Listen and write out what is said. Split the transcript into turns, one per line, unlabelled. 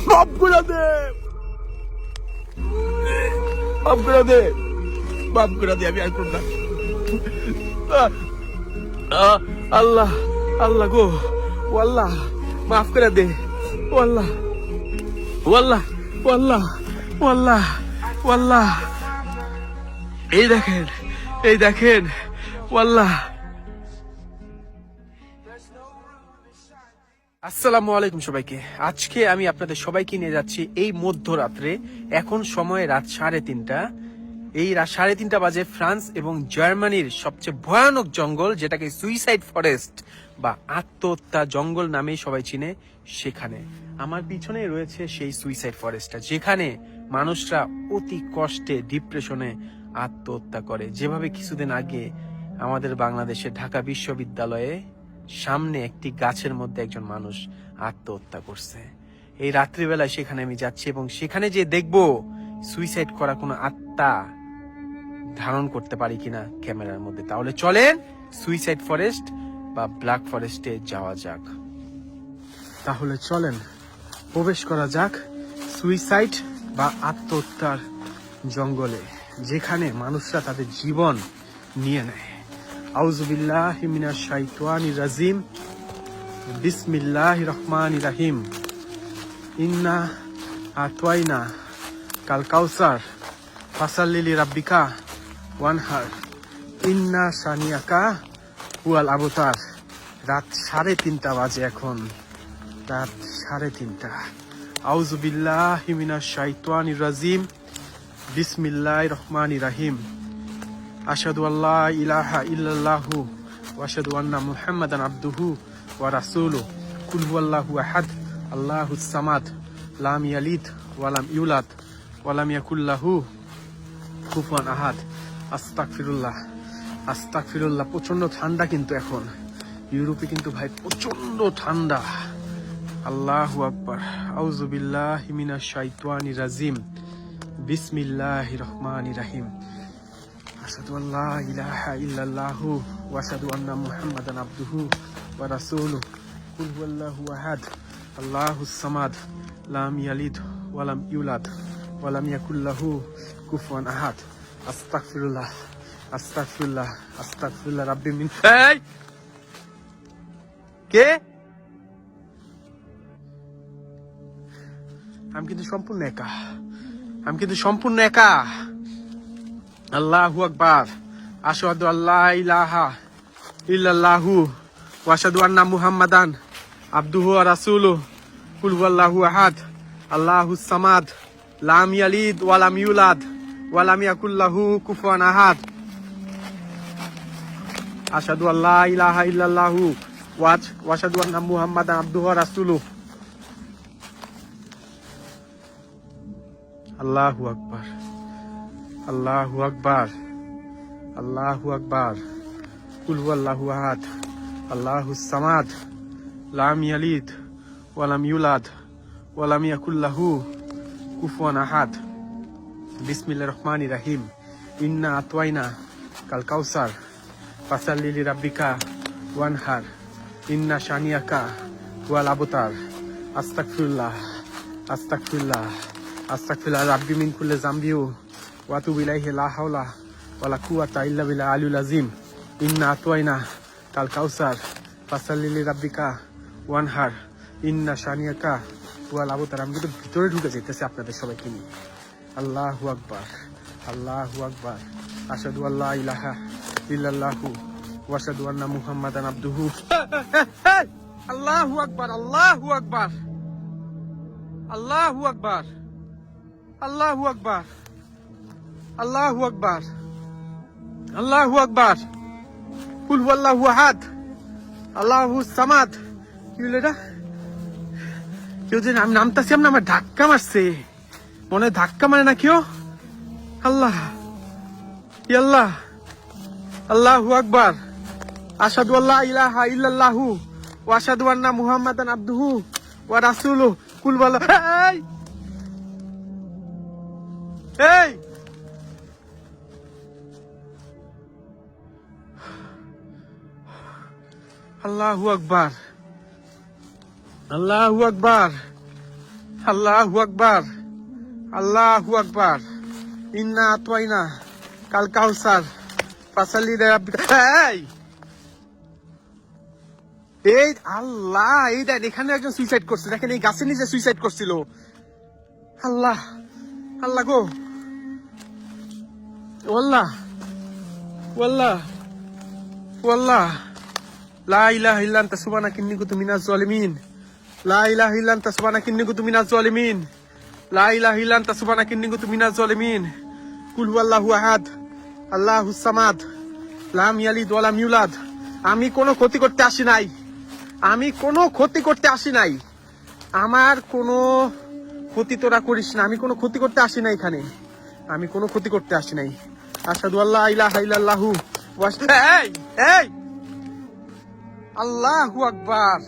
মাফ করে দে, মাফ করে দে, মাফ করে দে, আমি আর করব না। আল্লাহ, আল্লাহ গো, ও আল্লাহ মাফ করে দে, ও আল্লাহ, ও আল্লাহ, ও আল্লাহ, ও আল্লাহ, ও আল্লাহ। এই দেখেন, এই দেখেন, ও আল্লাহ। আসসালামু আলাইকুম সবাইকে। আজকে আমি আপনাদের সবাইকে নিয়ে যাচ্ছি এই মধ্যরাত্রে। এখন সময় রাত 3:30। এই রাত 3:30 বাজে ফ্রান্স এবং জার্মানির সবচেয়ে ভয়ানক জঙ্গল, যেটাকে সুইসাইড ফরেস্ট বা আত্মহত্যা জঙ্গল নামেই সবাই চিনে, সেখানে আমার পিছনে রয়েছে সেই সুইসাইড ফরেস্টটা, যেখানে মানুষরা অতি কষ্টে ডিপ্রেশনে আত্মহত্যা করে। যেভাবে কিছুদিন আগে আমাদের বাংলাদেশে ঢাকা বিশ্ববিদ্যালয়ে সামনে একটি গাছের মধ্যে একজন মানুষ আত্মহত্যা করছে। এই রাত্রিবেলায় সেখানে আমি যাচ্ছি এবং সেখানে যে দেখব সুইসাইড করা কোনো আত্মা ধারণ করতে পারি কিনা ক্যামেরার মধ্যে। তাহলে চলেন সুইসাইড ফরেস্ট বা ব্ল্যাক ফরেস্টে যাওয়া যাক। তাহলে চলেন প্রবেশ করা যাক সুইসাইড বা আত্মহত্যার জঙ্গলে, যেখানে মানুষরা তাদের জীবন নিয়ে নেয়। আউযুবিল্লাহি মিনাশ শাইতানির রাজিম। বিসমিল্লাহির রহমানির রহিম। ইন্না আতওয়াইনা কাল কাউসার ফাসাল্লি লিরাব্বিকা ওয়ানহার ইন্না শানিয়াকা হুয়াল আবতার। রাত 3:30 বাজে এখন, রাত 3:30। আউযুবিল্লাহি মিনাশ শাইতানির রাজিম। বিসমিল্লাহির রহমানির রহিম। আশহাদু আল্লা ইলাহা ইল্লাল্লাহু ওয়া আশহাদু আন্না মুহাম্মাদান আবদুহু ওয়া রাসূলুহু। কুল হুয়াল্লাহু আহাদ আল্লাহুস সামাদ লাম ইয়ালিদ ওয়া লাম ইউলাদ ওয়া লাম ইয়াকুল লাহু কুফুয়ান আহাদ। আস্তাগফিরুল্লাহ, আস্তাগফিরুল্লাহ। প্রচন্ড ঠান্ডা কিন্তু এখন ইউরোপে, কিন্তু ভাই প্রচন্ড ঠান্ডা। আল্লাহু আকবার। আউযু বিল্লাহি মিনাশ শাইতানির রাজিম। বিসমিল্লাহির রহমানির রহিম। আশহাদু আল্লা ইলাহা ইল্লাল্লাহু ওয়া আশহাদু আন্না মুহাম্মাদান আবদুহু ওয়া রাসূলুহু। কুল হুয়াল্লাহু আহাদ আল্লাহুস সামাদ লাম ইয়ালিদ ওয়া লাম ইউলাদ ওয়া লাম ইয়াকুল লাহু কুফুয়ান আহাদ। আস্তাগফিরুল্লাহ, আস্তাগফিরুল্লাহ, আস্তাগফিরুল্লাহ রাব্বি মিন। এই কে? আমি কিন্তু সম্পূর্ণ একা, আমি কিন্তু সম্পূর্ণ একা। আল্লাহু আকবার। আশহাদু আল্লা ইলাহা ইল্লাল্লাহু ওয়া আশহাদু আন্না মুহাম্মাদান আবদুহু ওয়া রাসূলুহু। কুল হুয়াল্লাহু আহাদ আল্লাহুস সামাদ লাম ইয়ালিদ ওয়া লাম ইউলাদ ওয়া লাম ইয়াকুল লাহু কুফুয়ান আহাদ। আশহাদু আল্লা ইলাহা ইল্লাল্লাহু ওয়া আশহাদু আন্না মুহাম্মাদান আবদুহু ওয়া রাসূলুহু। আল্লাহু আকবার, আল্লাহু আকবার, আল্লাহু আকবার। কুল হুয়াল্লাহু আহাদ আল্লাহুস সামাদ লাম ইয়ালিদ ওয়া লাম ইউলাদ ওয়া লাম ইয়াকুল লাহু কুফুয়ান আহাদ। বিসমিল্লাহির রহমানির রহিম। ইন্না আতওয়াইনা কাল কাউসার ফাসাল্লি লিরাব্বিকা ওয়ানহার ইন্না শানিয়াকা হুয়াল আবতার। আস্তাগফিরুল্লাহ, আস্তাগফিরুল্লাহ, আস্তাগফিরুল্লাহ রাব্বি মিন কুল্লি যামবিউ ওয়া আতুবু ইলাইহি লা হাওলা ওয়া লা কুওয়াতা ইল্লা বিল্লাহ আলিয়্যিল আযীম। ইন্না আতওয়াইনা কাল কাউসার ফাসাল্লি লিরাব্বিকা ওয়ানহার ইন্না শানিয়াকা হুয়াল আবতার। আমি কিন্তু ভিতরে ঢুকে যেতেছি আপনাদের সবাইকে নিয়ে। আল্লাহু আকবার, আল্লাহু আকবার। আশহাদু আল্লা ইলাহা ইল্লাল্লাহু ওয়া আশহাদু আন্না মুহাম্মাদান আবদুহু। আল্লাহু আকবার, আল্লাহু আকবার, আল্লাহু আকবার, আল্লাহু আকবার, আল্লাহু আকবার, আল্লাহু আকবার। কুল হুয়াল্লাহু আহাদ আল্লাহুস সামাদ। কি হলো এটা? কেউ যে আমি নামতাছি, আমি আমার ধাক্কা মারছে, মনে হয় ধাক্কা মারে না কেউ। আল্লাহ, আল্লাহ, আল্লাহু আকবার। আশহাদু আল্লা ইলাহা ইল্লাল্লাহু ওয়া আশহাদু আন্না মুহাম্মাদান আবদুহু ওয়া রাসূলুহু। কুল হুয়াল্লাহু। এই এই আল্লাহু আকবার, আল্লাহু আকবার, আল্লাহু আকবার, আল্লাহু আকবার। ইন্না আতওয়াইনা কাল কাউসার ফাসাল্লি লিরাব্বিকা। এই আল্লাহ, এই দেখ এখানে একজন সুইসাইড করছে, দেখেন এই গাছের নিচে সুইসাইড করছিল। আল্লাহ, আল্লাহ গো, ওয়াল্লাহ ওয়াল্লাহ ওয়াল্লাহ, লা ইলাহা ইল্লা আনতা সুবহানাকা ইন্নী কুনতু মিনাজ জালিমিন, লা ইলাহা ইল্লা আনতা সুবহানাকা ইন্নী কুনতু মিনাজ জালিমিন, লা ইলাহা ইল্লা আনতা সুবহানাকা ইন্নী কুনতু মিনাজ জালিমিন। কুল হুয়াল্লাহু আহাদ, আল্লাহুস সামাদ, লাম ইয়ালিদ ওয়া লাম ইউলাদ। আমি কোনো ক্ষতি করতে আসি নাই, আমি কোনো ক্ষতি করতে আসি নাই, আমার কোনো ক্ষতি তোরা করিস না, আমি কোনো ক্ষতি করতে আসি নাই এখানে, আমি কোনো ক্ষতি করতে আসি নাই। আশহাদু আল্লা ইলাহা ইল্লাল্লাহু ওয়া আশহাদু, এই আল্লাহু আকবার।